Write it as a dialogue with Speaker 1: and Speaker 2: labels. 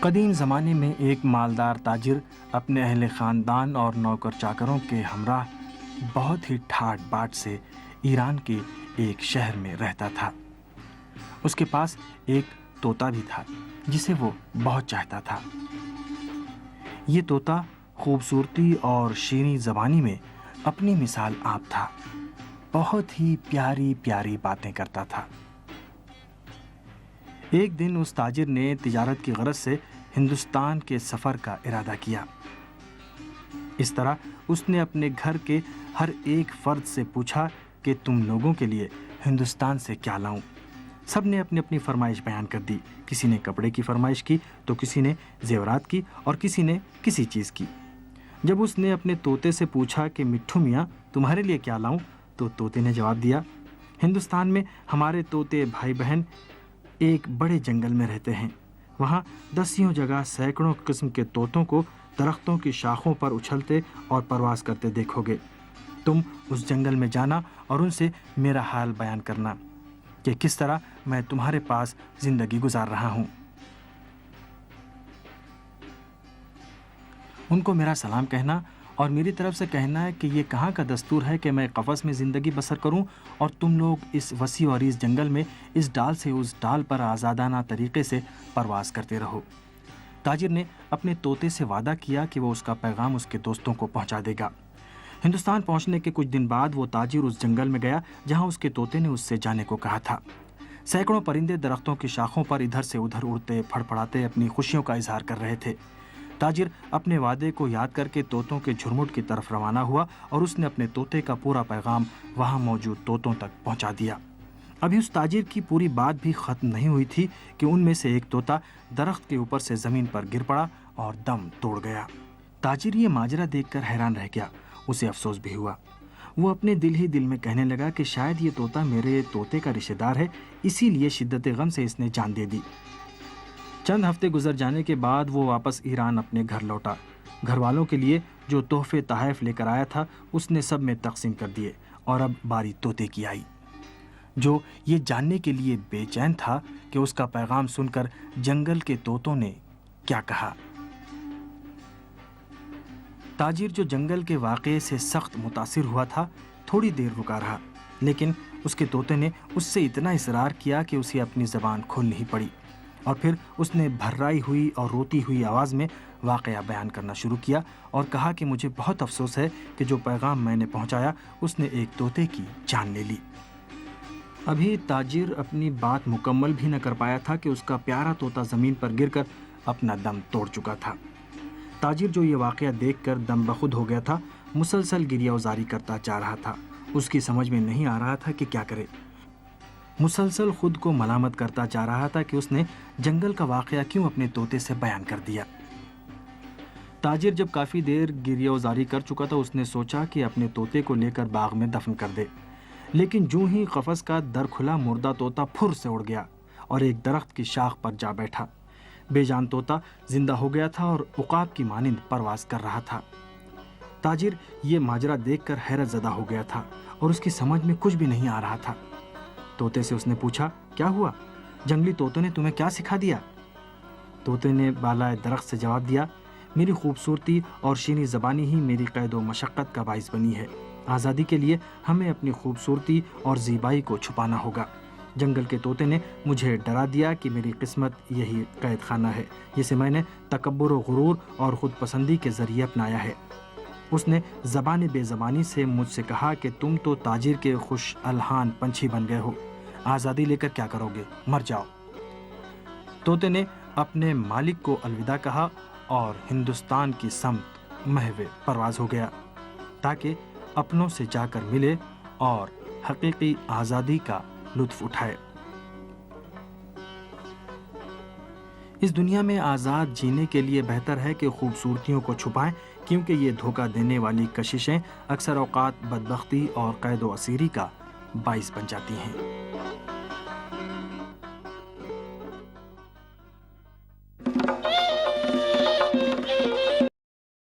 Speaker 1: قدیم زمانے میں ایک مالدار تاجر اپنے اہل خاندان اور نوکر چاکروں کے ہمراہ بہت ہی ٹھاٹ باٹ سے ایران کے ایک شہر میں رہتا تھا۔ اس کے پاس ایک طوطا بھی تھا جسے وہ بہت چاہتا تھا۔ یہ طوطا خوبصورتی اور شیریں زبانی میں اپنی مثال آپ تھا، بہت ہی پیاری پیاری باتیں کرتا تھا۔ ایک دن اس تاجر نے تجارت کی غرض سے ہندوستان کے سفر کا ارادہ کیا۔ اس طرح اس نے اپنے گھر کے ہر ایک فرد سے پوچھا کہ تم لوگوں کے لیے ہندوستان سے کیا لاؤں؟ سب نے اپنی اپنی فرمائش بیان کر دی۔ کسی نے کپڑے کی فرمائش کی تو کسی نے زیورات کی اور کسی نے کسی چیز کی۔ جب اس نے اپنے طوطے سے پوچھا کہ مٹھو میاں تمہارے لیے کیا لاؤں، تو طوطے نے جواب دیا، ہندوستان میں ہمارے طوطے بھائی بہن ایک بڑے جنگل میں رہتے ہیں، وہاں دسیوں جگہ سینکڑوں قسم کے طوطوں کو درختوں کی شاخوں پر اچھلتے اور پرواز کرتے دیکھو گے۔ تم اس جنگل میں جانا اور ان سے میرا حال بیان کرنا کہ کس طرح میں تمہارے پاس زندگی گزار رہا ہوں۔ ان کو میرا سلام کہنا اور میری طرف سے کہنا ہے کہ یہ کہاں کا دستور ہے کہ میں قفس میں زندگی بسر کروں اور تم لوگ اس وسیع و عریض جنگل میں اس ڈال سے اس ڈال پر آزادانہ طریقے سے پرواز کرتے رہو۔ تاجر نے اپنے طوطے سے وعدہ کیا کہ وہ اس کا پیغام اس کے دوستوں کو پہنچا دے گا۔ ہندوستان پہنچنے کے کچھ دن بعد وہ تاجر اس جنگل میں گیا جہاں اس کے طوطے نے اس سے جانے کو کہا تھا۔ سینکڑوں پرندے درختوں کی شاخوں پر ادھر سے ادھر اڑتے پھڑپڑاتے اپنی خوشیوں کا اظہار کر رہے تھے۔ تاجر اپنے وعدے کو یاد کر کے طوطوں کے جھرمٹ کی طرف روانہ ہوا اور اس نے اپنے طوطے کا پورا پیغام وہاں موجود طوطوں تک پہنچا دیا۔ ابھی اس تاجر کی پوری بات بھی ختم نہیں ہوئی تھی کہ ان میں سے ایک طوطا درخت کے اوپر سے زمین پر گر پڑا اور دم توڑ گیا۔ تاجر یہ ماجرا دیکھ کر حیران رہ گیا، اسے افسوس بھی ہوا۔ وہ اپنے دل ہی دل میں کہنے لگا کہ شاید یہ طوطا میرے طوطے کا رشتہ دار ہے، اسی لیے شدت غم سے اس نے جان دے دی۔ چند ہفتے گزر جانے کے بعد وہ واپس ایران اپنے گھر لوٹا۔ گھر والوں کے لیے جو تحفے تحائف لے کر آیا تھا اس نے سب میں تقسیم کر دیے، اور اب باری طوطے کی آئی، جو یہ جاننے کے لیے بے چین تھا کہ اس کا پیغام سن کر جنگل کے طوطوں نے کیا کہا۔ تاجر جو جنگل کے واقعے سے سخت متاثر ہوا تھا، تھوڑی دیر رکا رہا، لیکن اس کے طوطے نے اس سے اتنا اصرار کیا کہ اسے اپنی زبان کھولنی پڑی، اور پھر اس نے بھررائی ہوئی اور روتی ہوئی آواز میں واقعہ بیان کرنا شروع کیا اور کہا کہ مجھے بہت افسوس ہے کہ جو پیغام میں نے پہنچایا اس نے ایک طوطے کی جان لے لی۔ ابھی تاجر اپنی بات مکمل بھی نہ کر پایا تھا کہ اس کا پیارا طوطا زمین پر گر کر اپنا دم توڑ چکا تھا۔ تاجر جو یہ واقعہ دیکھ کر دم بخود ہو گیا تھا، مسلسل گریہ وزاری کرتا جا رہا تھا۔ اس کی سمجھ میں نہیں آ رہا تھا کہ کیا کرے۔ مسلسل خود کو ملامت کرتا جا رہا تھا کہ اس نے جنگل کا واقعہ کیوں اپنے طوطے سے بیان کر دیا۔ تاجر جب کافی دیر گریہ وزاری کر چکا تھا، اس نے سوچا کہ اپنے طوطے کو لے کر باغ میں دفن کر دے، لیکن جوں ہی قفس کا در کھلا، مردہ طوطا پھر سے اڑ گیا اور ایک درخت کی شاخ پر جا بیٹھا۔ بے جان طوطا زندہ ہو گیا تھا اور عقاب کی مانند پرواز کر رہا تھا۔ تاجر یہ ماجرا دیکھ کر حیرت زدہ ہو گیا تھا اور اس کی سمجھ میں کچھ بھی نہیں آ رہا تھا۔ طوطے سے اس نے پوچھا، کیا ہوا؟ جنگلی طوطوں نے تمہیں کیا سکھا دیا؟ طوطے نے بالائے درخت سے جواب دیا، میری خوبصورتی اور شیریں زبانی ہی میری قید و مشقت کا باعث بنی ہے۔ آزادی کے لیے ہمیں اپنی خوبصورتی اور زیبائی کو چھپانا ہوگا۔ جنگل کے طوطے نے مجھے ڈرا دیا کہ میری قسمت یہی قید خانہ ہے جسے میں نے تکبر و غرور اور خود پسندی کے ذریعے اپنایا ہے۔ اس نے زبان بے زبانی سے مجھ سے کہا کہ تم تو تاجر کے خوش الحان پنچھی بن گئے ہو، آزادی لے کر کیا کرو گے؟ مر جاؤ۔ طوطے نے اپنے مالک کو الوداع کہا اور ہندوستان کی سمت محو پرواز ہو گیا تاکہ اپنوں سے جا کر ملے اور حقیقی آزادی کا لطف اٹھائے۔ اس دنیا میں آزاد جینے کے لیے بہتر ہے کہ خوبصورتیوں کو چھپائیں، کیونکہ یہ دھوکہ دینے والی کششیں اکثر اوقات بدبختی اور قید و اسیری کا باعث بن جاتی ہیں۔